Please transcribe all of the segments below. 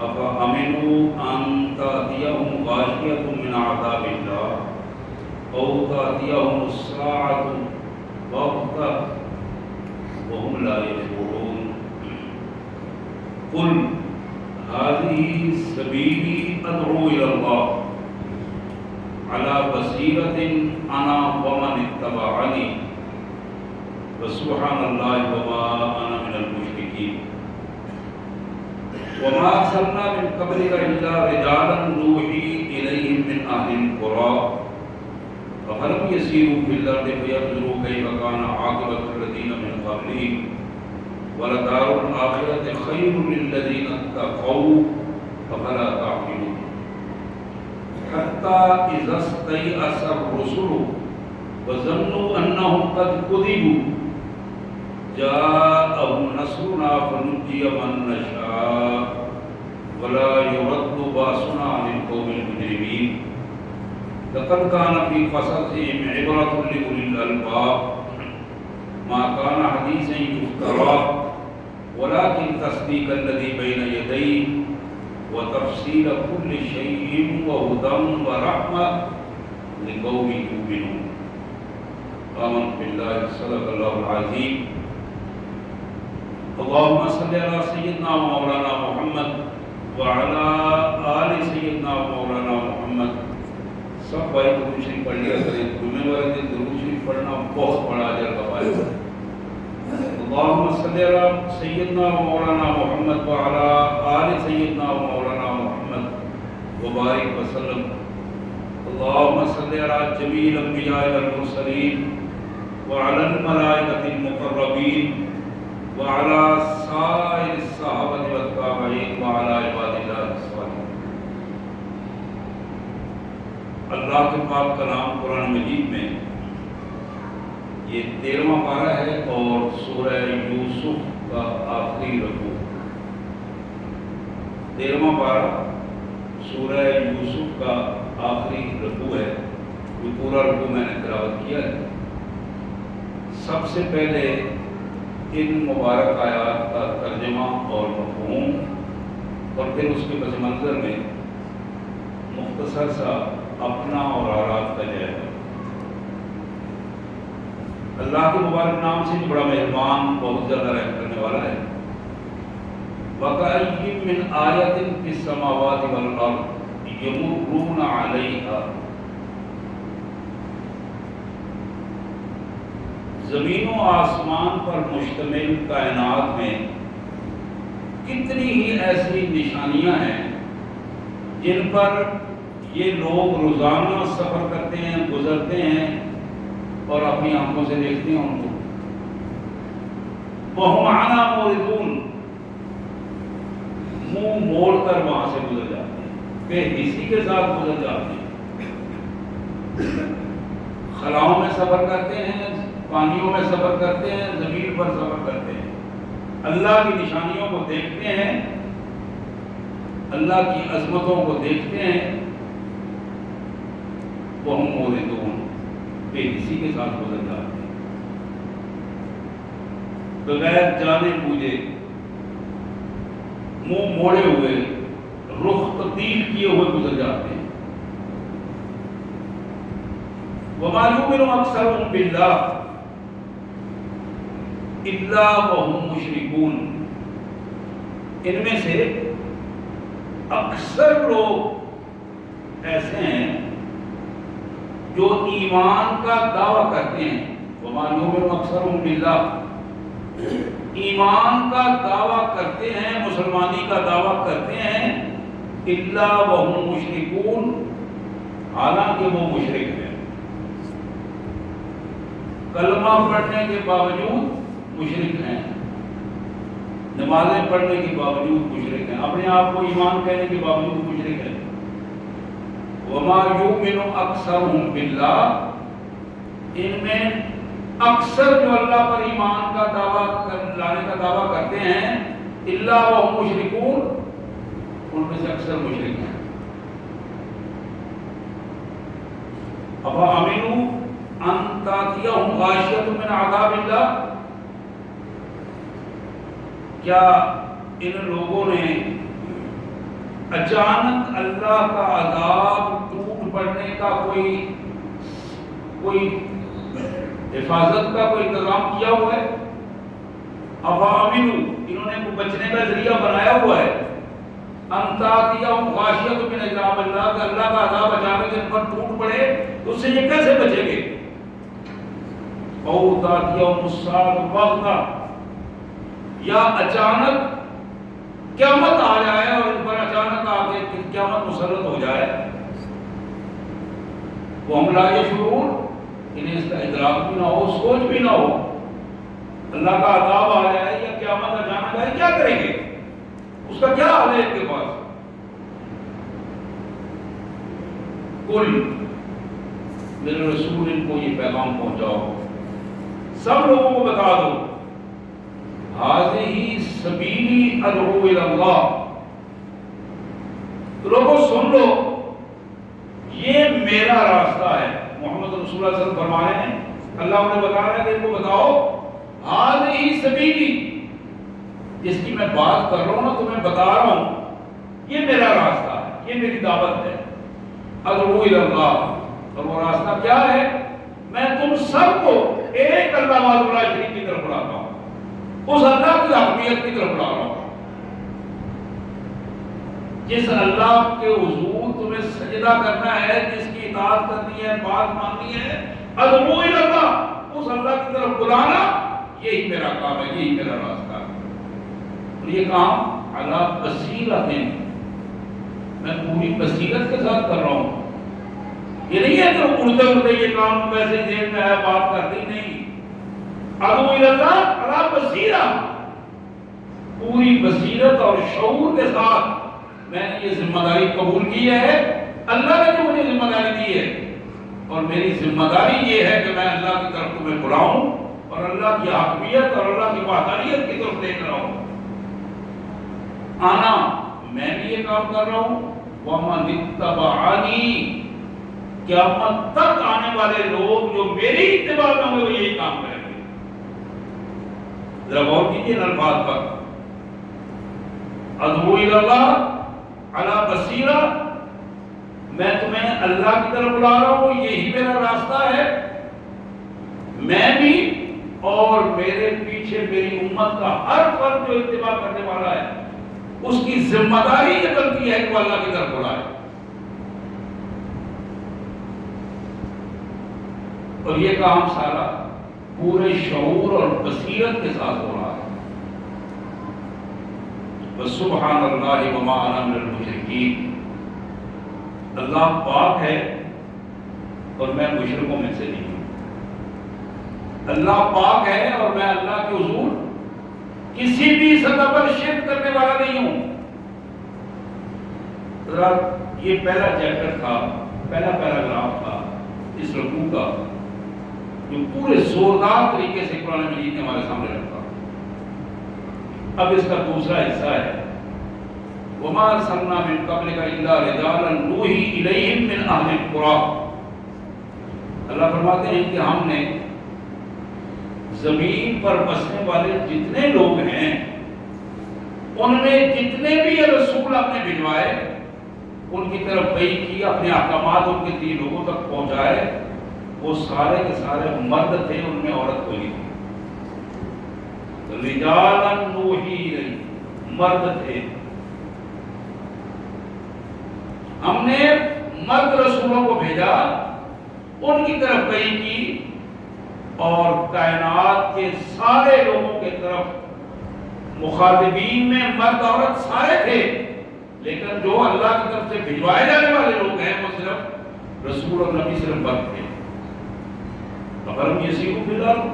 افامنوا ان تاتيهم غاشية من عذاب الله او تاتيهم الساعة بغتة وهم لا يشعرون قل هذه سبيلي ادعو الى الله على بصيرة انا ومن اتبعني وسبحان الله وما انا من المشركين وما ارسلنا من قبلك الا رجالا نوحي اليهم من اهل القرى افلم يسيروا في الارض فينظروا كيف كان عاقبة الذين من قبلهم ولدار الآخرة خير للذين اتقوا افلا تعقلون حتى اذا استيأس الرسل وظنوا انهم قد كذبوا جاءهم نصرنا فنجي من نشاء ولا يرد باسنا عن القوم المجرمين لقد كان في قصصهم عبرة لأولي الألباب ما كان حديثا يفترى ولكن تصديق الذي بين يديه وتفصيل كل شيء وهدى ورحمة لقوم يؤمنون آمنت بالله صدق الله العظيم اللهم صل على سيدنا ومولانا محمد وعلى آل سيدنا ومولانا محمد سب بھائی درود شریف پڑھ لیا کریں جمعے والے دن درود شریف پڑھنا بہت بڑا اجر کا باعث ہے اللهم صل على سيدنا ومولانا محمد وعلى آل سيدنا ومولانا محمد وبارك وسلم اللهم صل على جميع الأنبياء والمرسلين وعلى الملائكة المقربين وعلى سائر الصحابة والتابعين وعلى عباد الله الصالحين اللہ کے پاک کلام قرآن مجید میں یہ 13واں پارہ ہے اور سورہ یوسف کا آخری رکوع 13واں پارہ سورہ یوسف کا آخری رکوع ہے جو پورا رکوع میں نے تلاوت کیا ہے سب سے پہلے ان مبارک آیات کا ترجمہ اور مفہوم اور پھر اس کے پس منظر میں مختصر سا اپنا اور آرات کا جائزہ اللہ کے مبارک نام سے جو بڑا مہربان بہت زیادہ رحم کرنے والا ہے وَكَأَيٍّ مِّنْ آيَةٍ فِي السَّمَاوَاتِ وَالْأَرْضِ يَمُرُّونَ عَلَيْهَا زمین و آسمان پر مشتمل کائنات میں کتنی ہی ایسی نشانیاں ہیں جن پر یہ لوگ روزانہ سفر کرتے ہیں گزرتے ہیں اور اپنی آنکھوں سے دیکھتے ہیں ان کو وَهُمْ عَنْهَا مُعْرِضُونَ منہ موڑ کر وہاں سے گزر جاتے ہیں بے حسی کے ساتھ گزر جاتے ہیں خلاؤں میں سفر کرتے ہیں پانیوں میں سفر کرتے ہیں زمین پر سفر کرتے ہیں اللہ کی نشانیوں کو دیکھتے ہیں اللہ کی عظمتوں کو دیکھتے ہیں وَهُمْ مُعْرِضُونَ بے حسی کے ساتھ گزر جاتے ہیں بغیر جانے بوجھے منہ موڑے ہوئے رخ تبدیل کیے ہوئے گزر جاتے ہیں وَمَا يُؤْمِنُ أَكْثَرُهُم بِاللَّهِ إِلَّا وَهُمْ مُشْرِكُونَ ان میں سے اکثر لوگ ایسے ہیں جو ایمان کا دعویٰ کرتے ہیں وَمَا يُؤْمِنُ أَكْثَرُهُم بِاللَّهِ ایمان کا دعویٰ کرتے ہیں مسلمانی کا دعویٰ کرتے ہیں إِلَّا وَهُمْ مُشْرِكُونَ حالانکہ وہ مشرک ہیں کلمہ پڑھنے کے باوجود مشرک ہیں نمازیں پڑھنے کے باوجود مشرک ہیں اپنے آپ کو ایمان کہنے کے باوجود مشرک ہیں وَمَا يُؤْمِنُ أَكْثَرُهُم بِاللَّهِ ان میں اکثر جو اللہ پر ایمان کا دعویٰ لانے کا دعویٰ کرتے ہیں إِلَّا وَهُمْ مُشْرِكُونَ ان میں سے اکثر مشرک ہیں أَفَأَمِنُوا أَن تَأْتِيَهُمْ غَاشِيَةٌ مِّنْ عَذَابِ اللَّهِ کیا ان لوگوں نے اچانک اللہ کا عذاب ٹوٹ پڑنے کا کوئی حفاظت کا کوئی انتظام کیا ہوا ہے؟ افامنوا، انہوں نے کوئی بچنے کا ذریعہ بنایا ہوا ہے، ان تاتیہم غاشیۃ من عذاب اللہ، کہ اللہ کا عذاب اچانک ان پر ٹوٹ پڑے تو اس سے یہ کیسے بچیں گے؟ او تاتیہم الساعۃ بغتہ، یا اچانک قیامت آ جائے اور ان پر اچانک آ کے قیامت مسلط ہو جائے، وہ ہم لا یشعرون، انہیں اس کا ادراک بھی نہ ہو، سوچ بھی نہ ہو، اللہ کا عذاب آ جائے یا قیامت اچانک آئے، کیا کریں گے؟ اس کا کیا حال ہے ان کے پاس؟ کل، میرے رسول ان کو یہ پیغام پہنچاؤ، سب لوگوں کو بتا دو، ہذہ سبیلی ادعو الی اللہ، لوگوں سن لو، یہ میرا راستہ ہے۔ محمد رسول اللہ صلی اللہ علیہ وسلم فرما رہے ہیں، اللہ انہیں بتا رہا ہے کہ ان کو بتاؤ، ہذہ سبیلی، جس کی میں بات کر رہا ہوں نا، تمہیں بتا رہا ہوں، یہ میرا راستہ ہے، یہ میری دعوت ہے، ادعو الی اللہ، اور وہ راستہ کیا ہے؟ میں تم سب کو ایک اللہ وحدہ لا شریک کی طرف بلاتا ہوں، اس اللہ کی حقیقت کی طرف بلا رہا ہوں، جس اللہ کے حضور تمہیں سجدہ کرنا ہے، جس کی اطاعت کرنی ہے، بات ماننی ہے، ادعو الی اللہ، اس اللہ کی طرف بلانا، یہی میرا کام ہے، یہی میرا راستہ ہے۔ اور یہ کام علی بصیرۃ، میں پوری بصیرت کے ساتھ کر رہا ہوں، یہ نہیں ہے کہ اڑتے اڑتے یہ کام ویسے ذہن میں ہے، بات کرتی نہیں، ادعو الی اللہ علی بصیرۃ، پوری بصیرت اور شعور کے ساتھ میں نے یہ ذمہ داری قبول کی ہے، اللہ نے جو مجھے ذمہ داری دی ہے، اور میری ذمہ داری یہ ہے کہ میں اللہ کی طرف تمہیں بلاؤں اور اللہ کی حاکمیت اور اللہ کی وحدانیت کی طرف دیکھ رہا ہوں، آنا، میں بھی یہ کام کر رہا ہوں، وَمَنِ اتَّبَعَنِي، قیامت تک آنے والے لوگ جو میری اتباع میں ہوئے وہ یہی کام کریں گے۔ ذرا غور کیجیے ان الفاظ پر، ادعو الی اللہ علی بصیرہ، میں تمہیں اللہ کی طرف بلا رہا ہوں، یہی میرا راستہ ہے، میں بھی اور میرے پیچھے میری امت کا ہر فرد جو اتباع کرنے والا ہے، اس کی ذمہ داری یہ بنتی ہے کہ وہ اللہ کی طرف بلائے، اور یہ کام سارا پورے شعور اور بصیرت کے ساتھ ہو رہا ہے۔ وَسُبْحَانَ اللَّهِ وَمَا أَنَا مِنَ الْمُشْرِكِينَ، اللہ پاک ہے اور میں مشرکوں میں سے نہیں ہوں، اللہ پاک ہے اور میں اللہ کے حضور کسی بھی سطح پر شرک کرنے والا نہیں ہوں۔ ذرا یہ پہلا چیپٹر تھا، پہلا پیراگراف تھا اس رکوع کا، جو پورے زوردار طریقے سے قرآن مجید نے ہمارے سامنے رکھا۔ اب اس کا دوسرا حصہ ہے، وَمَا أَرْسَلْنَا مِن قَبْلِكَ إِلَّا رِجَالًا نُوحِي إِلَيْهِم مِّنْ أَهْلِ الْقُرَىٰ، اللہ فرماتے ہیں کہ ہم نے زمین پر بسنے والے جتنے لوگ ہیں ان میں جتنے بھی یہ رسول آپ نے بھجوائے ان کی طرف وحی کی، اپنے احکامات ان کے دین لوگوں تک پہنچائے، وہ سارے کے سارے مرد تھے، ان میں عورت کوئی نہیں تھی، رجالا نوحی الیہم، مرد تھے، ہم نے مرد رسولوں کو بھیجا، ان کی طرف وحی کی، اور کائنات کے سارے لوگوں کے طرف مخاطبین میں مرد عورت سارے تھے، لیکن جو اللہ کی طرف سے بھجوائے جانے والے لوگ ہیں وہ صرف رسول اور نبی صرف مرد تھے۔ فَلَمْ يَسِيرُوا فِي الْأَرْضِ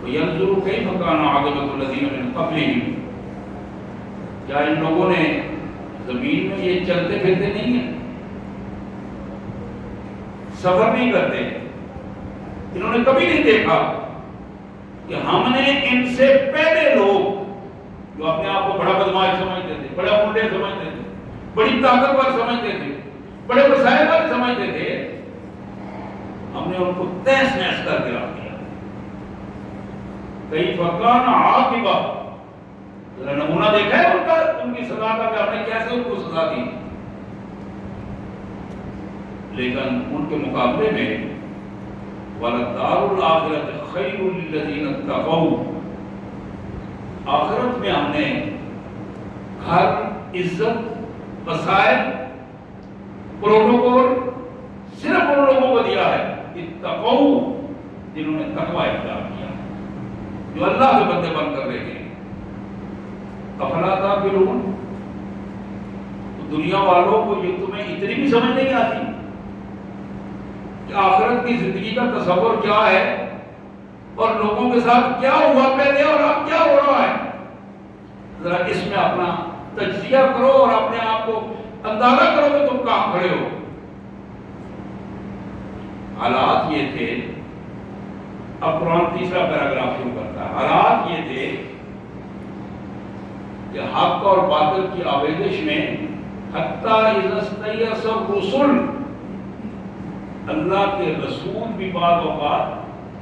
فَيَنْظُرُوا كَيْفَ كَانَ عَاقِبَةُ الَّذِينَ مِن قَبْلِهِمْ، کیا ان لوگوں نے زمین میں یہ چلتے پھرتے نہیں ہیں، سفر نہیں کرتے، انہوں نے کبھی نہیں دیکھا کہ ہم نے ان سے پہلے لوگ جو اپنے آپ کو بڑا بدماش سمجھتے تھے، بڑا منڈے سمجھتے تھے، بڑی طاقتور سمجھتے تھے، بڑے وسائل والے سمجھتے تھے، ہم نے ان کو تہس نہس کر گرا دیا۔ کیف کان عاقبہ، ذرا نمونہ دیکھا ہے ان ظلم کی سزا کا کہ آپ نے کیسے ان کو سزا دی. لیکن ان کے مقابلے میں وَلَدَّارُ الْآخِرَةِ خَيْرٌ لِّلَّذِينَ اتَّقَوْا، آخرت میں ہم نے گھر، عزت، وسائل، پروٹوکول صرف ان لوگوں کو دیا ہے اتقوا، جنہوں نے تقوی اختیار کیا، جو اللہ کے بندے بن کر رہے ہیں. افلا تعقلون، تو دنیا والوں کو یہ تمہیں اتنی بھی سمجھ نہیں آتی کہ آخرت کی زندگی کا تصور کیا ہے اور لوگوں کے ساتھ کیا ہوا پہلے اور اب کیا ہو رہا ہے. ذرا اس میں اپنا تجزیہ کرو اور اپنے آپ کو اندازہ کرو کہ تم کہاں کھڑے ہو. حالات یہ تھے، اب قرآن تیسرا پیراگراف شروع کرتا ہے. حالات یہ تھے کہ حق اور باطل کی آمیزش میں حتیٰ اذا استیأس الرسل، اللہ کے رسول بھی بعض اوقات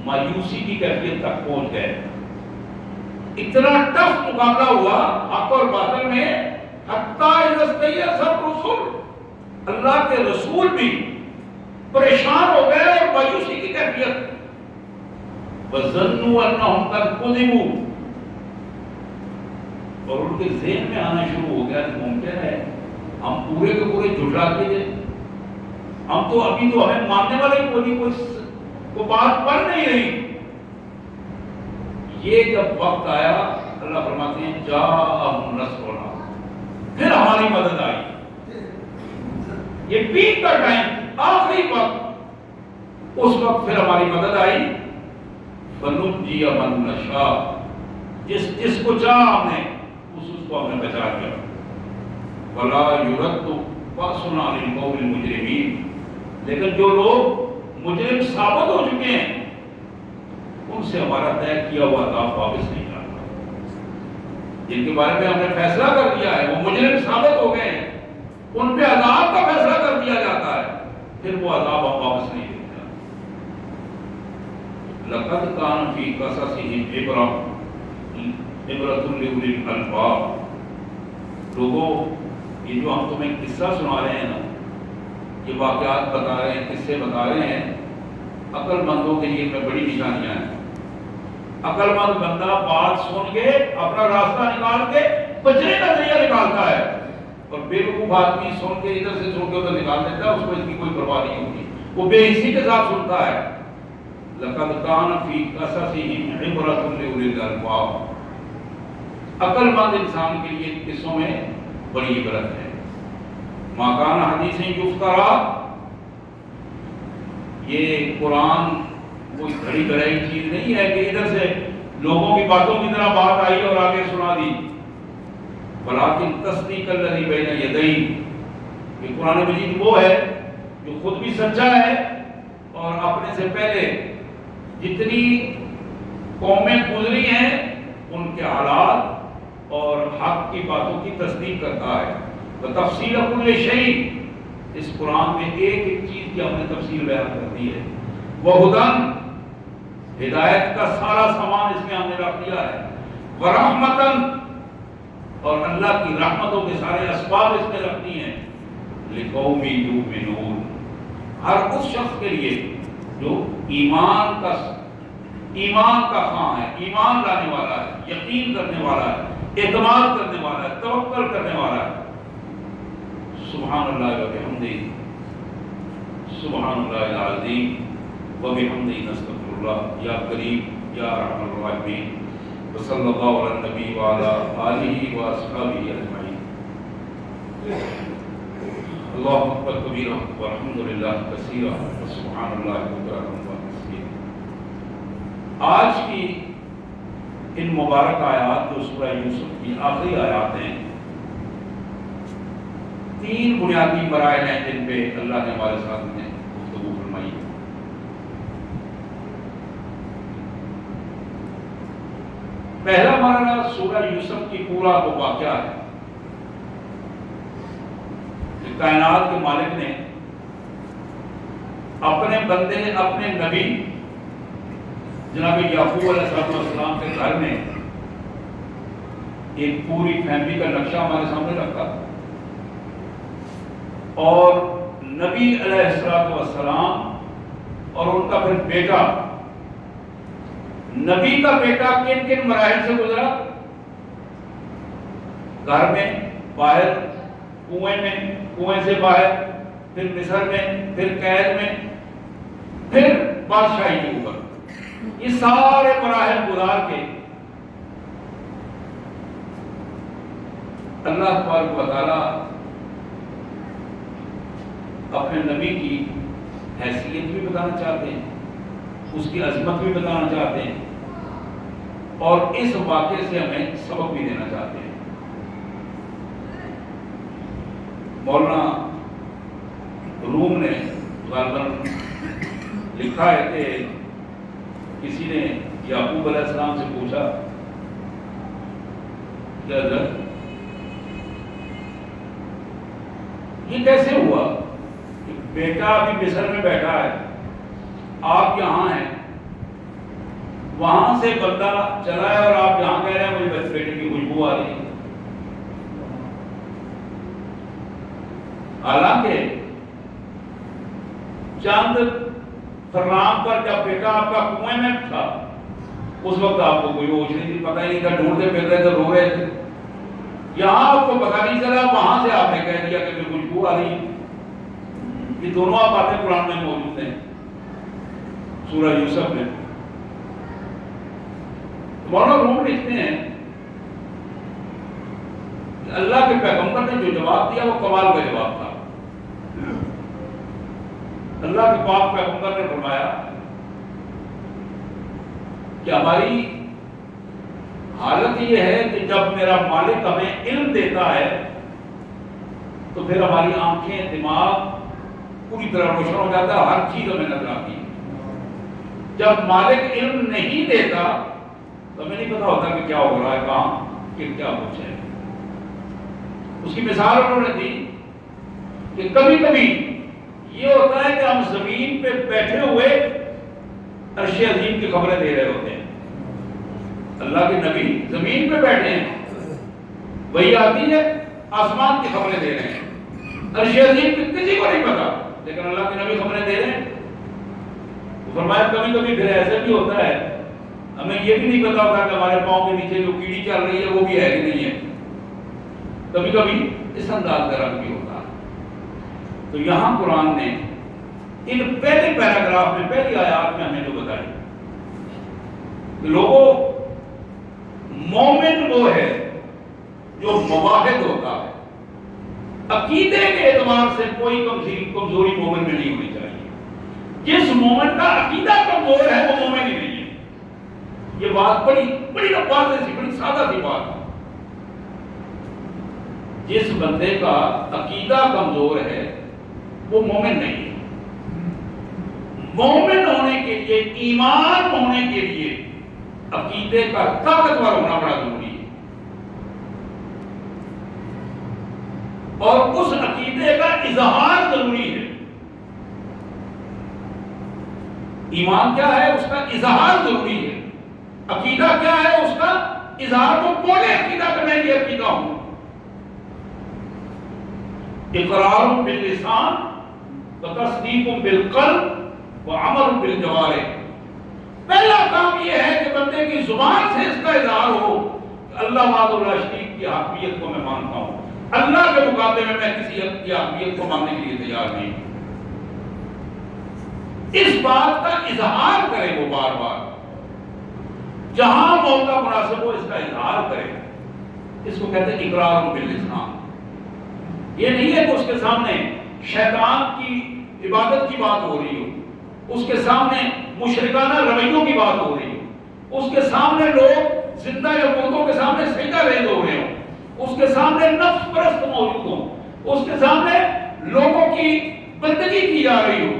مایوسی کی کیفیت تک پہنچ گئے. اتنا ٹف مقابلہ ہوا حق اور باطل میں، حتیٰ اذا استیأس الرسل، اللہ کے رسول بھی پریشان ہو گئے اور مایوسی کی کیفیت. وَظَنُّوا أَنَّهُمْ قَدْ كُذِبُوا، اور ان کے ذہن میں آنا شروع ہو گیا کہ ممکن ہے ہم پورے کے پورے جھٹلا کے دیں، ہم تو ابھی تو ہمیں ماننے والے کوئی بات بن نہیں رہی. یہ جب وقت آیا اللہ فرماتے ہیں جاءہم نصرنا، پھر ہماری مدد آئی. یہ پیک کا ٹائم، آخری وقت، اس وقت پھر ہماری مدد آئی. فَنُجِّيَ مَن نَّشَاءُ، جس کو چاہا ہم نے اس کو ہم نے بچا دیا. وَلَا يُرَدُّ بَأْسُنَا عَنِ الْقَوْمِ الْمُجْرِمِينَ، لیکن جو لوگ مجرم ثابت ہو چکے ہیں ان سے ہمارا طے کیا ہوا عذاب واپس نہیں جاتا. جن کے بارے میں ہم نے فیصلہ کر دیا ہے وہ مجرم ثابت ہو گئے ہیں، ان پہ عذاب کا فیصلہ کر دیا جاتا ہے، پھر وہ عذاب واپس نہیں دیتا. لَقَدْ كَانَ فِي قَصَصِهِمْ عِبْرَةٌ لِأُولِي الْأَلْبَابِ. لوگوں، یہ جو ہم تمہیں قصہ سنا رہے ہیں نا، یہ واقعات بتا رہے ہیں، قصے بتا رہے ہیں، عقل مندوں کے لیے میں بڑی نشانیاں ہیں. عقل مند بندہ بات سن کے اپنا راستہ نکال کے بچنے کا ذریعہ نکالتا ہے، اور بے وقوف آدمی سن کے ادھر سے سن کے ادھر نکال دیتا ہے، اس کو اس کی کوئی پرواہ نہیں ہوتی، وہ بے حسی کے ساتھ سنتا ہے. لَقَدْ كَانَ فِي قَصَصِهِمْ عِبْرَةٌ لِأُولِي الْأَلْبَابِ، عقل مند انسان کے لیے قصوں میں بڑی عبرت ہے. مَا كَانَ حَدِيثًا يُفْتَرَىٰ، یہ قرآن کوئی گھڑی گھڑائی چیز نہیں ہے کہ ادھر سے لوگوں کی باتوں کی طرح بات آئی اور آگے سنا دی. وَلَٰكِن تَصْدِيقَ الَّذِي بَيْنَ يَدَيْهِ، یہ قرآن مجید وہ ہے جو خود بھی سچا ہے اور اپنے سے پہلے جتنی قومیں گزری ہیں ان کے حالات اور حق کی باتوں کی تصدیق کرتا ہے. وَتَفْصِيلَ كُلِّ شَيْءٍ، اس قرآن میں ایک ایک چیز کی ہم نے تفصیل بیان کر دی ہے. وَهُدًى، ہدایت کا سارا سامان اس میں ہم نے رکھ دیا ہے. وَرَحْمَةً، اور اللہ کی رحمتوں کے سارے اسباب اس میں رکھ دیے ہیں. لِقَوْمٍ يُؤْمِنُونَ، ہر اس شخص کے لیے جو ایمان کا خواہاں ہے، ایمان لانے والا ہے، یقین کرنے والا ہے، اعتماد کرنے والا ہے، توکل کرنے والا ہے. سبحان اللہ وبحمدہ، سبحان اللہ العظیم وبحمدہ، نستغفر اللہ، یا کریم یا ارحم الراحمین. وصلی اللہ علی النبی وعلی آلہ واصحابہ اجمعین. اللہ اکبر کبیرہ والحمد للہ کثیرہ وسبحان اللہ بکرۃ واصیلا. آج کی ان مبارک آیات جو سورہ یوسف کی آخری آیات ہیں، تین بنیادی مراحل ہیں جن پہ اللہ نے ہمارے ساتھ میں گفتگو فرمائی. پہلا مرحلہ سورہ یوسف کی پورا وہ واقعہ ہے کہ کائنات کے مالک نے اپنے بندے، اپنے نبی جناب یعقوب علیہ السلام کے گھر میں ایک پوری فیملی کا نقشہ ہمارے سامنے رکھا، اور نبی علیہ السلام اور ان کا پھر بیٹا، نبی کا بیٹا کن کن مراحل سے گزرا، گھر میں، باہر، کنویں میں، کنویں سے باہر، پھر مصر میں، پھر قید میں، پھر بادشاہی کے اوپر، یہ سارے مراحل گزار کے اللہ تبارک و تعالیٰ اپنے نبی کی حیثیت بھی بتانا چاہتے ہیں، اس کی عظمت بھی بتانا چاہتے ہیں، اور اس واقعے سے ہمیں سبق بھی دینا چاہتے ہیں۔ مولانا روم نے غالباً لکھا ہے کہ کسی نے یعقوب علیہ السلام سے پوچھا کہ حضرت یہ کیسے ہوا کہ بیٹا ابھی مصر میں بیٹھا ہے، آپ یہاں ہیں، وہاں سے بندہ چلا ہے اور آپ یہاں کہہ رہے ہیں مجھے بیٹے کی خوشبو آ رہی ہے؟ حالانکہ چند فرام پر جب بیٹا آپ کا کنویں میں تھا اس وقت آپ کو کوئی ہوش نہیں تھی، پتہ ہی نہیں تھا، ڈھونڈتے پھر رہے تھے، رو رہے تھے، یہاں آپ کو پتہ نہیں چلا، وہاں سے آپ نے کہہ دیا کہ خوشبو آ رہی ہے۔ یہ دونوں باتیں قرآن میں موجود ہیں، سورہ یوسف میں۔ مولانا روم لکھتے ہیں کہ اللہ کے پیغمبر نے جو جواب دیا وہ کمال کا جواب تھا۔ اللہ کے پاک پیغمبر نے فرمایا کہ ہماری حالت یہ ہے کہ جب میرا مالک ہمیں علم دیتا ہے تو پھر ہماری آنکھیں، دماغ پوری طرح روشن ہو جاتا ہے، ہر چیز ہمیں نظر آتی ہے۔ جب مالک علم نہیں دیتا تو ہمیں نہیں پتا ہوتا کہ کیا ہو رہا ہے، کہاں کہ کیا کچھ ہے۔ اس کی مثال انہوں نے دی کہ کبھی کبھی یہ ہوتا ہے کہ ہم زمین پہ بیٹھے ہوئے عرش عظیم کی خبریں دے رہے ہوتے ہیں، اللہ کے نبی زمین پہ بیٹھے ہیں، وہی آتی ہے، آسمان کی خبریں دے رہے ہیں، عرش عظیم کی کسی کو نہیں پتا، لیکن اللہ کے نبی خبریں دے رہے ہیں۔ فرمایا کبھی کبھی پھر ایسے بھی ہوتا ہے ہمیں یہ بھی نہیں پتا ہوتا کہ ہمارے پاؤں کے نیچے جو کیڑی چل رہی ہے وہ بھی ہے کہ نہیں ہے، کبھی کبھی اس انداز کا رنگ بھی ہوتا ہے۔ تو یہاں قرآن نے ان پہلے پیراگراف میں، پہلی آیات میں ہمیں جو بتائی، لوگوں مومن وہ ہے جو مواحد ہوتا ہے، عقیدے کے اعتبار سے کوئی کمزوری مومن میں نہیں ہونی چاہیے۔ جس مومن کا عقیدہ کمزور ہے وہ مومن ہی نہیں ہے۔ یہ بات بڑی واضح سی، بڑی سادہ سی بات ہے۔ جس بندے کا عقیدہ کمزور ہے وہ مومن نہیں ہے۔ مومن ہونے کے لیے، ایمان ہونے کے لیے عقیدے کا طاقتور ہونا بڑا ضروری ہے، اور اس عقیدے کا اظہار ضروری ہے۔ ایمان کیا ہے؟ اس کا اظہار ضروری ہے۔ عقیدہ کیا ہے؟ اس کا اظہار۔ وہ بولے عقیدہ کہ میں یہ عقیدہ ہوں۔ اقرار باللسان وتصدیق بالقلب وعمل بالجوارح۔ پہلا کام یہ ہے کہ بندے کی زبان سے اس کا اظہار ہو کہ اللہ وحدہ لا شریک کی حقیقت کو میں مانتا ہوں، اللہ کے مقابلے میں کسی کی حقیقت کو ماننے کے لیے تیار نہیں۔ اس بات کا اظہار کرے وہ بار بار، جہاں موقع مناسب ہو اس کا اظہار کرے۔ اس کو کہتے ہیں اقرار باللسان۔ یہ نہیں ہے کہ اس کے سامنے شیطان کی عبادت کی بات ہو رہی ہو، اس کے سامنے مشرکانہ رویوں کی بات ہو رہی ہو، اس کے سامنے لوگ زندہ یا مردوں کے سامنے سجدہ ریز ہو رہے ہوں، اس کے سامنے نفس پرست موجود ہوں، اس کے سامنے لوگوں کی بندگی کی جا رہی ہو،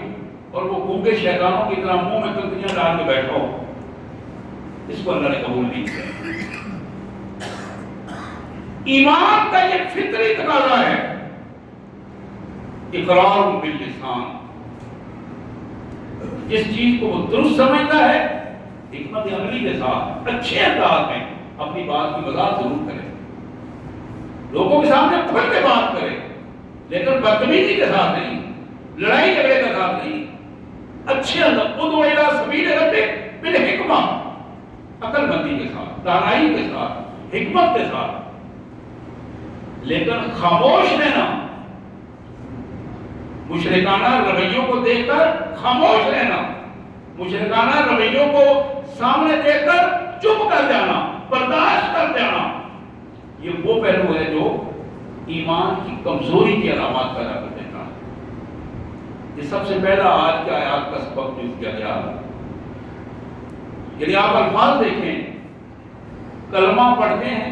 اور وہ گونگے شیطانوں کی طرح منہ میں کنکریاں ڈال کے بیٹھا ہو۔ اس کو اللہ نے قبول نہیں کیا۔ ایمان کا یہ فطری تقاضا ہے، اقرار باللسان۔ جس چیز کو وہ درست سمجھتا ہے حکمت عملی کے ساتھ اچھے انداز میں اپنی بات کی وضاحت ضرور کرے، لوگوں کے سامنے کھل کے بات کرے، لیکن بدتمیزی کے ساتھ نہیں، لڑائی جھگڑے کے ساتھ نہیں، اچھے اندر ادعو الی سبیل ربک بالحکمہ، عقل مندی کے ساتھ، دانائی کے ساتھ، حکمت کے ساتھ، لیکن خاموش رہنا، مشرکانہ رویوں کو دیکھ کر خاموش رہنا، مشرکانہ رویوں کو سامنے دیکھ کر چپ کر جانا، برداشت کر جانا، یہ وہ پہلو ہے جو ایمان کی کمزوری کی علامات پیدا کر دیتا ہے۔ یہ سب سے پہلا آج کے آیات کا سبق جو کیا گیا، یعنی آپ الفاظ دیکھیں، کلمہ پڑھتے ہیں،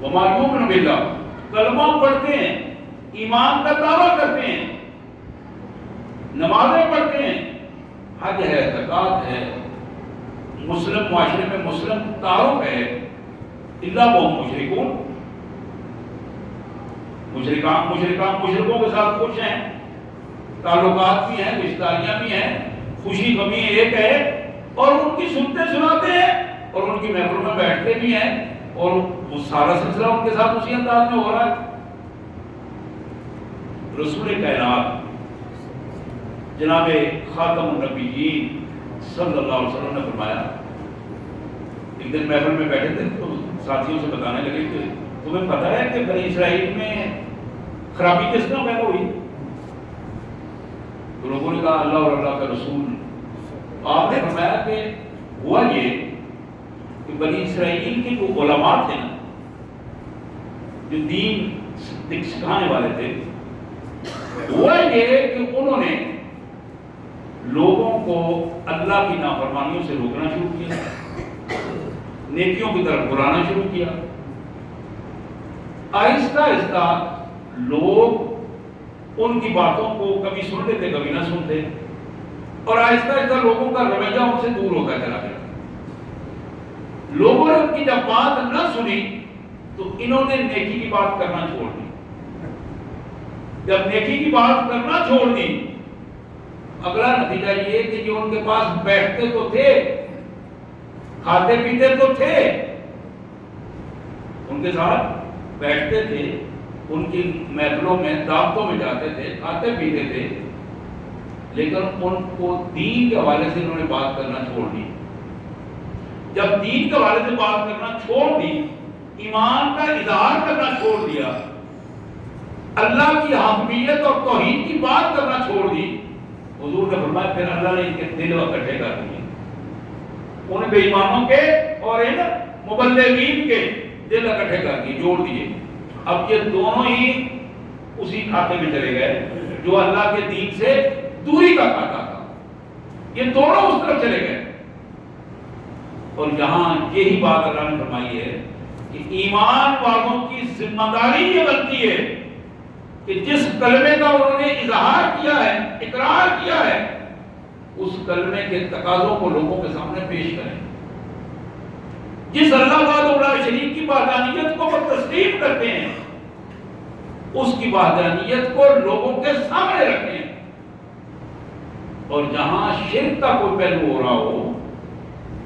وما یؤمن باللہ، کلمہ پڑھتے ہیں، ایمان کا دعویٰ کرتے ہیں، نمازیں پڑھتے ہیں، حج ہے، زکوٰۃ ہے، مسلم معاشرے میں مسلم تعارف ہے، الا وہم مشرکون، مشرکوں کے ساتھ خوش ہیں، تعلقات بھی ہیں، رشتہ داریاں بھی ہیں، خوشی غمی ایک ہے، اور ان کی سنتے سناتے ہیں، اور ان کی محفل میں بیٹھتے بھی ہیں، اور وہ سارا سلسلہ ان کے ساتھ اسی انداز میں ہو رہا ہے۔ رسول کائنات جناب خاتم النبیین صلی اللہ علیہ وسلم نے فرمایا، ایک دن محفل میں بیٹھے تھے تو ساتھیوں سے بتانے لگے کہ تمہیں پتہ ہے کہ بنی اسرائیل میں خرابی کس طرح پیدا ہوئی؟ تو لوگوں نے کہا اللہ اور اللہ کا رسول۔ آپ نے فرمایا کہ ہوا یہ کہ بنی اسرائیل کے جو علماء تھے نا، جو دین سکھانے والے تھے، ہوا یہ کہ انہوں نے لوگوں کو اللہ کی نافرمانیوں سے روکنا شروع کیا، نیکیوں کی طرف بلانا شروع کیا۔ آہستہ آہستہ لوگ ان کی باتوں کو کبھی سن لیتے کبھی نہ سنتے، اور آہستہ آہستہ لوگوں کا رویہ ان سے دور ہوتا چلا گیا۔ لوگوں نے ان کی جب بات نہ سنی تو انہوں نے نیکی کی بات کرنا چھوڑ دی۔ جب نیکی کی بات کرنا چھوڑ دی، اگلا نتیجہ یہ کہ جو ان کے پاس بیٹھتے تو تھے، کھاتے پیتے تو تھے، ان کے ساتھ بیٹھتے تھے، ان کی محفلوں میں دعوتوں میں جاتے تھے، کھاتے پیتے تھے، لیکن ان کو دین کے حوالے سے انہوں نے بات کرنا چھوڑ دی۔ جب دین کے حوالے سے بات کرنا چھوڑ دی، ایمان کا اظہار کرنا چھوڑ دیا، اللہ کی حاکمیت اور توحید کی بات کرنا چھوڑ دی، حضور نے فرمایا پھر اللہ نے ان کے دل اکٹھے کر دیے، ان بے ایمانوں کے اور ان مبلغین کے دل اکٹھے کر دیے، جوڑ دیے۔ اب یہ دونوں ہی اسی کھاتے میں چلے گئے جو اللہ کے دین سے دوری کا کھاتا تھا، یہ دونوں اس طرف چلے گئے۔ اور یہاں یہی بات اللہ نے فرمائی ہے کہ ایمان والوں کی ذمہ داری یہ بنتی ہے کہ جس کلمے کا انہوں نے اظہار کیا ہے، اقرار کیا ہے، اس کلمے کے تقاضوں کو لوگوں کے سامنے پیش کریں۔ جس اللہ وحدہ لا شریک کی وحدانیت کو وہ تسلیم کرتے ہیں، اس کی وحدانیت کو لوگوں کے سامنے رکھیں، اور جہاں شرک کا کوئی پہلو ہو رہا ہو،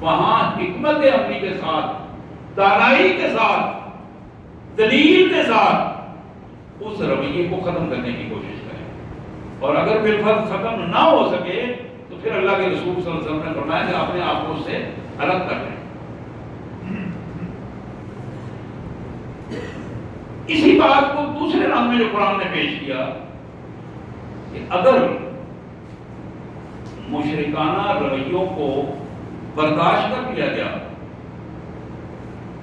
وہاں حکمت عملی کے ساتھ، دانائی کے ساتھ، دلیل کے ساتھ اس رویے کو ختم کرنے کی کوشش کریں، اور اگر بالفرض ختم نہ ہو سکے تو پھر اللہ کے رسول صلی اللہ علیہ وسلم نے فرمایا کہ اپنے آپ کو اس سے الگ کر لیں۔ اسی بات کو دوسرے رنگ میں جو قرآن نے پیش کیا کہ اگر مشرکانہ رویوں کو برداشت کر لیا گیا،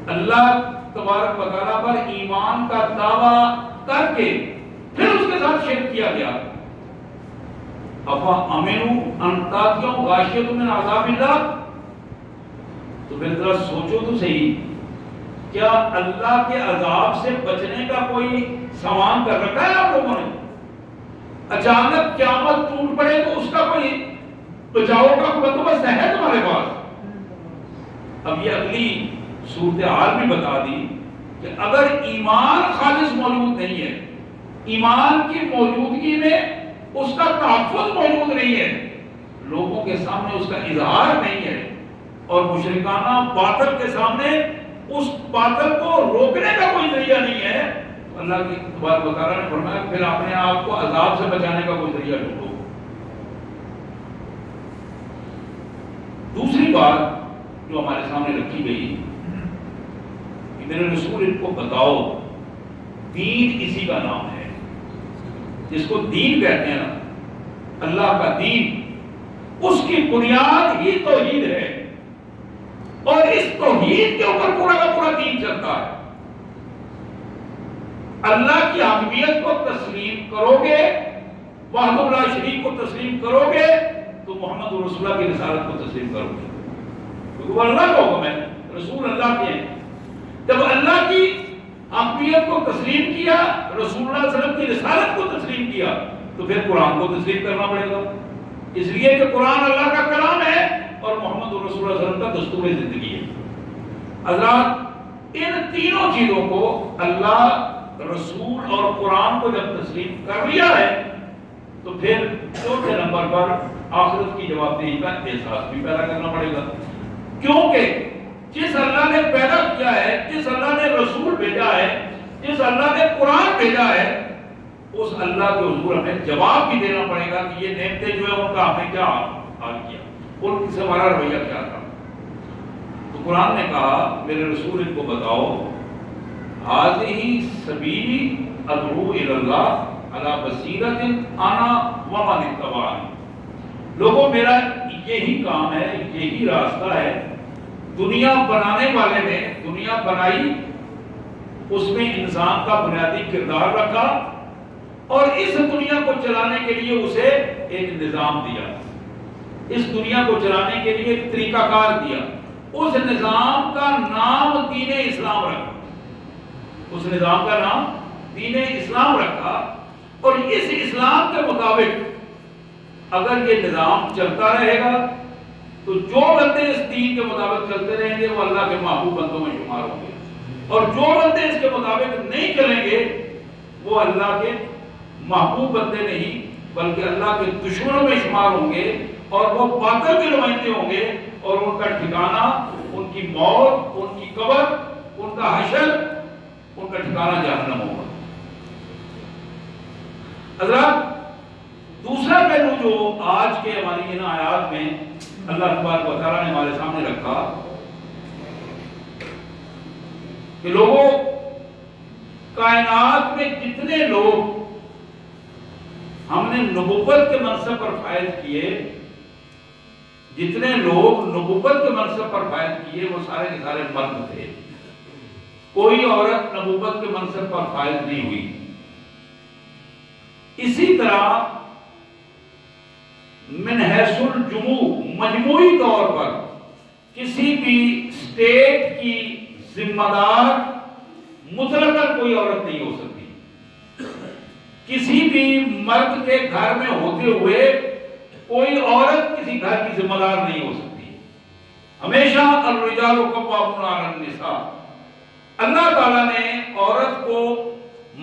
اللہ تبارک و تعالیٰ پر ایمان کا دعویٰ کر کے پھر اس کے ساتھ شرک کیا گیا، افا امنوا ان تاتیہم غاشیۃ من عذاب اللہ، تو پھر ذرا سوچو تو صحیح، کیا اللہ کے عذاب سے بچنے کا کوئی سامان کر رکھا ہے آپ لوگوں نے؟ اچانک قیامت ٹوٹ پڑے تو اس کا کوئی بچاؤ کا بندوبست ہے تمہارے پاس؟ اب یہ اگلی صورتحال بھی بتا دی کہ اگر ایمان خالص موجود نہیں ہے، ایمان کی موجودگی میں اس کا تحفظ موجود نہیں ہے، لوگوں کے سامنے اس کا اظہار نہیں ہے، اور مشرکانہ باطل کے سامنے اس باطل کو روکنے کا کوئی ذریعہ نہیں ہے، اللہ کی بات بتا رہا نے فرمایا پھر اپنے آپ کو عذاب سے بچانے کا کوئی ذریعہ ڈھونڈو۔ دوسری بات جو ہمارے سامنے رکھی گئی کہ میرے رسول ان کو بتاؤ دین اسی کا نام ہے، جس کو دین کہتے ہیں نا، اللہ کا دین، اس کی بنیاد ہی توحید ہے، اور اس توحید کے اوپر پورا کا پورا دین چلتا ہے۔ اللہ کی حاکمیت کو تسلیم کرو گے، وحدہ لا شریک کو تسلیم کرو گے، تو محمد رسول اللہ کی رسالت کو تسلیم کرو گے، کیونکہ وہ اللہ کا حکم ہے، رسول اللہ کے ہیں۔ جب اللہ کی حاکمیت کو تسلیم کیا، رسول اللہ صلی اللہ علیہ وسلم کی رسالت کو تسلیم کیا، تو پھر قرآن کو تسلیم کرنا پڑے گا، اس لیے کہ قرآن اللہ کا کلام ہے اور محمد رسول اللہ صلی اللہ علیہ وسلم کا دستور زندگی ہے۔ حضرات، ان تینوں چیزوں کو اللہ، رسول اور قرآن کو جب تسلیم کر لیا ہے تو پھر چوتھے نمبر پر آخرت کی جوابدہی کا احساس بھی پیدا کرنا پڑے گا، کیونکہ جس اللہ نے پیدا کیا ہے، جس اللہ نے رسول بھیجا ہے، جس اللہ نے قرآن بھیجا ہے، اس اللہ کے حضور ہمیں جواب بھی دینا پڑے گا کہ یہ نعمتیں جو ہے ان کا ہمیں کیا حال کیا، ان سے ہمارا رویہ کیا تھا۔ تو قرآن نے کہا میرے رسول ان کو بتاؤ ھذہ سبیلی ادعو الی اللہ علی بصیرۃ انا ومن اتبعنی، لوگوں میرا یہی کام ہے، یہی راستہ ہے۔ دنیا بنانے والے نے دنیا بنائی، اس میں انسان کا بنیادی کردار رکھا، اور اس دنیا کو چلانے کے لیے اسے ایک نظام دیا، اس دنیا کو چلانے کے لیے ایک طریقہ کار دیا، اس نظام کا نام دین اسلام رکھا، اس نظام کا نام دین اسلام رکھا، اور اس اسلام کے مطابق اگر یہ نظام چلتا رہے گا تو جو بندے اس دین کے مطابق چلتے رہیں گے وہ اللہ کے محبوب بندوں میں شمار ہوں گے، اور جو بندے اس کے مطابق نہیں چلیں گے وہ اللہ کے محبوب بندے نہیں بلکہ اللہ کے دشمنوں میں شمار ہوں گے، اور وہ باطل کے نمائندے ہوں گے، اور ان کا ٹھکانہ، ان کی موت، ان کی قبر، ان کا حشر، ان کا ٹھکانہ جہنم ہوگا۔ حضرات، دوسرا پہلو جو آج کے ہماری ان آیات میں اللہ تبارک و تعالیٰ نے ہمارے سامنے رکھا کہ لوگوں، کائنات میں جتنے لوگ ہم نے نبوت کے منصب پر فائز کیے، جتنے لوگ نبوت کے منصب پر فائز کیے وہ سارے کے سارے مرد تھے، کوئی عورت نبوت کے منصب پر فائز نہیں ہوئی۔ اسی طرح من حیث الجموع، مجموعی طور پر کسی بھی اسٹیٹ کی ذمہ دار مطلقاً کوئی عورت نہیں ہو سکتی، کسی بھی مرد کے گھر میں ہوتے ہوئے کوئی عورت کسی گھر کی ذمہ دار نہیں ہو سکتی۔ ہمیشہ الرجال قوامون علی النساء، اللہ تعالیٰ نے عورت کو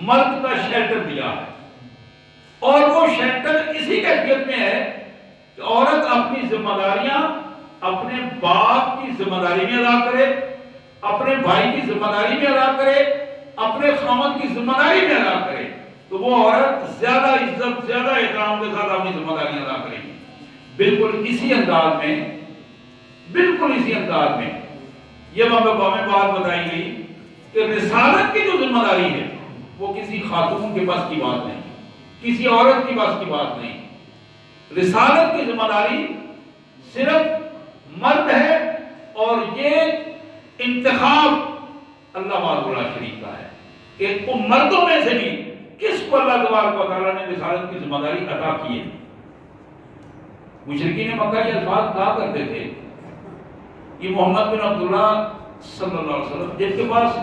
مرد کا شیلٹر دیا ہے، اور وہ شیلٹر اسی کیفیت میں ہے کہ عورت اپنی ذمہ داریاں اپنے باپ کی ذمہ داری میں ادا کرے، اپنے بھائی کی ذمہ داری میں ادا کرے، اپنے خامد کی ذمہ داری میں ادا کرے، تو وہ عورت زیادہ عزت، زیادہ احترام کے ساتھ اپنی ذمہ داریاں ادا کرے گی۔ بالکل اسی انداز میں، بالکل اسی انداز میں یہ ہمیں بات بتائی گئی کہ رسالت کی جو ذمہ داری ہے وہ کسی خاتون کے بس کی بات نہیں، کسی عورت کی بس کی بات نہیں۔ رسالت کی ذمہ داری صرف مرد ہے، اور یہ انتخاب اللہ وحدہ لا شریک کا ہے کہ ان مردوں میں سے بھی کس کو اللہ تبارک و تعالیٰ نے رسالت کی ذمہ داری عطا کی ہے۔ مشرکین مکہ یہ الفاظ کہا کرتے تھے، یہ محمد بن عبداللہ صلی اللہ علیہ وسلم جن کے پاس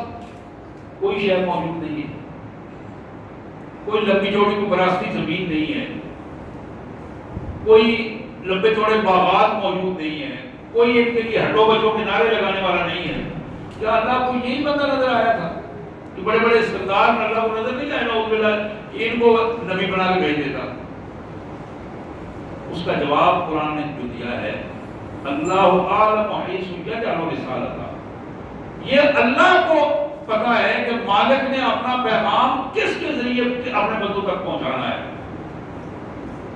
کوئی شہر موجود نہیں ہے، کوئی لمبی چوڑی کو براستی زمین نہیں ہے، کوئی لمبے چوڑے باغات موجود نہیں ہے، کوئی ان کے لیے ہٹو بچوں کے نعرے لگانے والا نہیں ہے، کیا اللہ کو یہی بندہ نظر آیا تھا کہ بڑے بڑے سردار میں اللہ کو نظر نہیں آیا نعوذ باللہ ان کو نبی بنا کے بھیج دیتا؟ اس کا جواب قرآن نے جو دیا ہے، اللہ اعلم حیث یجعل رسالتہ، یہ اللہ کو پتا ہے کہ مالک نے اپنا پیغام کس کے ذریعے اپنے بندوں تک پہنچانا ہے.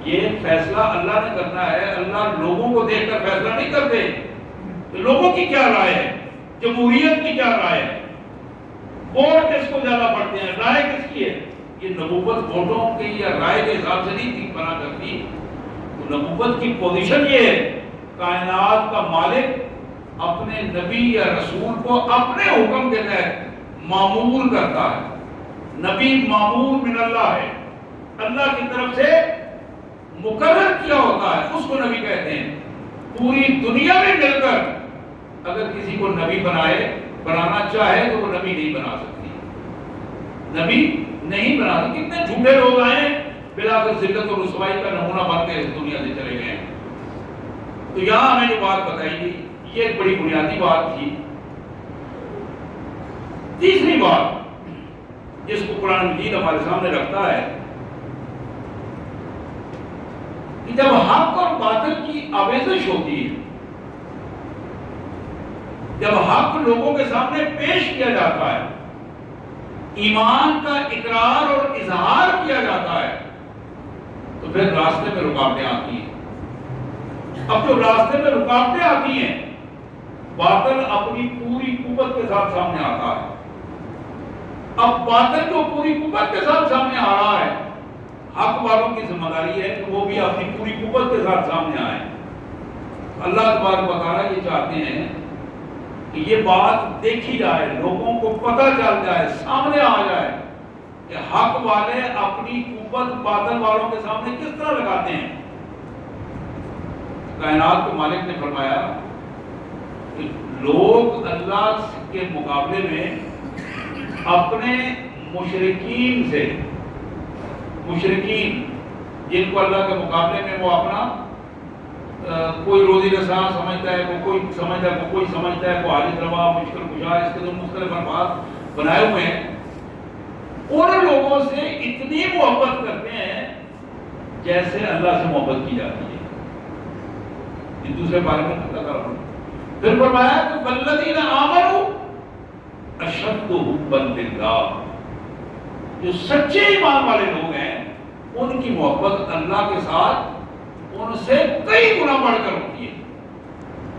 یہ فیصلہ اللہ نے کرنا ہے. اللہ لوگوں کو دیکھ کر فیصلہ نہیں کرتے کہ لوگوں کی کیا رائے ہے, جمہوریت کی کیا رائے ہے, ووٹ کس کو زیادہ پڑتے ہیں, رائے کس کی ہے. یہ نبوت ووٹوں کی یا رائے کے حساب سے نہیں بنا کرتی. تو نبوت کی پوزیشن یہ ہے, کائنات کا مالک اپنے نبی یا رسول کو اپنے حکم کے تحت معمور کرتا ہے. نبی معمور من اللہ ہے, اللہ کی طرف سے مقرر کیا ہوتا ہے, اس کو نبی کہتے ہیں. پوری دنیا میں مل کر اگر کسی کو نبی بنانا چاہے تو وہ نبی نہیں بنا سکتی, نبی نہیں بنا سکتی. کتنے جھوٹے لوگ آئے بلا کر ذلت و رسوائی کا نمونہ بن کے اس دنیا سے چلے گئے. تو یہاں ہمیں جو بات بتائی گئی یہ ایک بڑی بنیادی بات تھی. تیسری بات جس کو قرآن مجید ہمارے سامنے رکھتا ہے کہ جب حق اور باطل کی آمیزش ہوتی ہے, جب حق لوگوں کے سامنے پیش کیا جاتا ہے, ایمان کا اقرار اور اظہار کیا جاتا ہے, تو پھر راستے میں رکاوٹیں آتی ہیں. اب جو راستے میں رکاوٹیں آتی ہیں, باطل اپنی پوری قوت کے ساتھ سامنے آتا ہے. اب باطل جو پوری قوت کے ساتھ سامنے آ رہا ہے, حق والوں کی ذمہ داری ہے کہ وہ بھی اپنی پوری قوت کے ساتھ سامنے آئیں. اللہ تبارک و تعالیٰ یہ چاہتے ہیں کہ یہ بات دیکھی جائے, لوگوں کو پتہ چل جائے, سامنے آ جائے کہ حق والے اپنی قوت باطل والوں کے سامنے کس طرح لگاتے ہیں. کائنات کے مالک نے فرمایا کہ لوگ اللہ کے مقابلے میں اپنے مشرکین سے, مشرکین جن کو اللہ کے مقابلے میں وہ اپنا کوئی روزی رساں سمجھتا ہے, وہ کوئی سمجھتا ہے, وہ کوئی سمجھتا ہے, وہ حاجت روا, مشکل کشا, اس کے جو مختلف الفاظ بنائے ہوئے ہیں, ان لوگوں سے اتنی محبت کرتے ہیں جیسے اللہ سے محبت کی جاتی ہے. یہ دوسرے بارے میں اللہ کر رہا ہوں. پھر فرمایا کہ والذین آمنوا اشد حبا للہ, جو سچے ایمان والے لوگ ہیں ان کی محبت اللہ کے ساتھ ان سے کئی گنا بڑھ کر ہوتی ہے.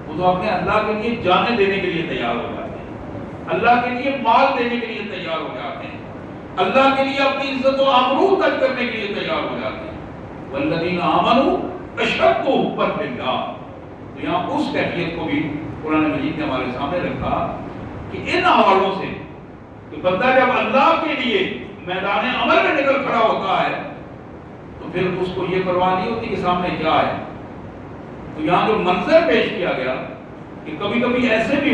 وہ تو اپنے اللہ کے لیے جانیں دینے کے لیے تیار ہو جاتے ہیں, اللہ کے لیے مال دینے کے لیے تیار ہو جاتے ہیں, اللہ کے لیے اپنی عزت و آبرو ترک کرنے کے لیے تیار ہو جاتے ہیں. والذین آمنوا اشد حبا للہ. تو یہاں اس کیفیت کو بھی قرآن مجید نے ہمارے سامنے رکھا کہ ان حوالوں سے کہ بندہ جب اللہ کے لیے میدان عمل میں نکل کھڑا ہوتا ہے تو پھر اس کو یہ پرواہ نہیں ہوتی کہ سامنے کیا ہے. تو یہاں جو منظر پیش کیا گیا کہ کبھی کبھی ایسے بھی